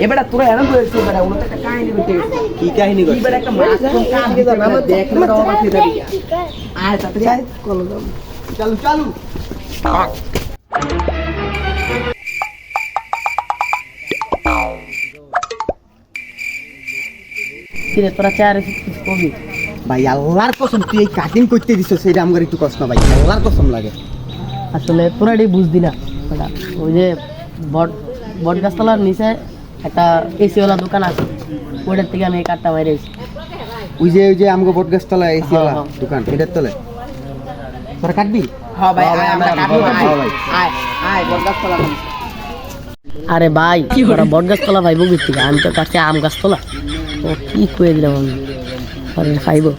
এবারে তোরা এরকম করেছিস বেটা ওগুলো তো একটা কাহিনী করতে কি কাহিনী করছিস? এবারে একটা মাছ কাম দিতে না দেখলে না অবাক হয়ে যাবি আয় তাড়াতাড়ি আয় চালু চালু। কিরে তোরা চেয়ারে কিছু কবি ভাই আল্লাহর কসম তুই এই কাটিং করতে দিছিস সেটা আমার একটু কষ্ট ভাই, আল্লাহর কসম লাগে। আসলে তোরা এটাই বুঝদি না বেটা। ওই যে বট গাছতলার নিচে একটা এসিওয়ালা দোকান আছে, ওইটার থেকে আমি এই কাঠটা মাইরেছি। ওই যে আমগো বট গাছ তলায় এসি ওয়ালা হ্যাঁ। দোকান, এটার তলে তোরা কাটবি? হ্যাঁ ভাই আয় আমরা কাটবো হ্যাঁ ভাই। আয় আয় বরগাছ কলা আরে ভাই ওরা বট গাছতলা ভাইবো থেকে, আমি তো কাটছি আম গাছতলা। ও কি করে দিলাম আমি, আরে খাইবো।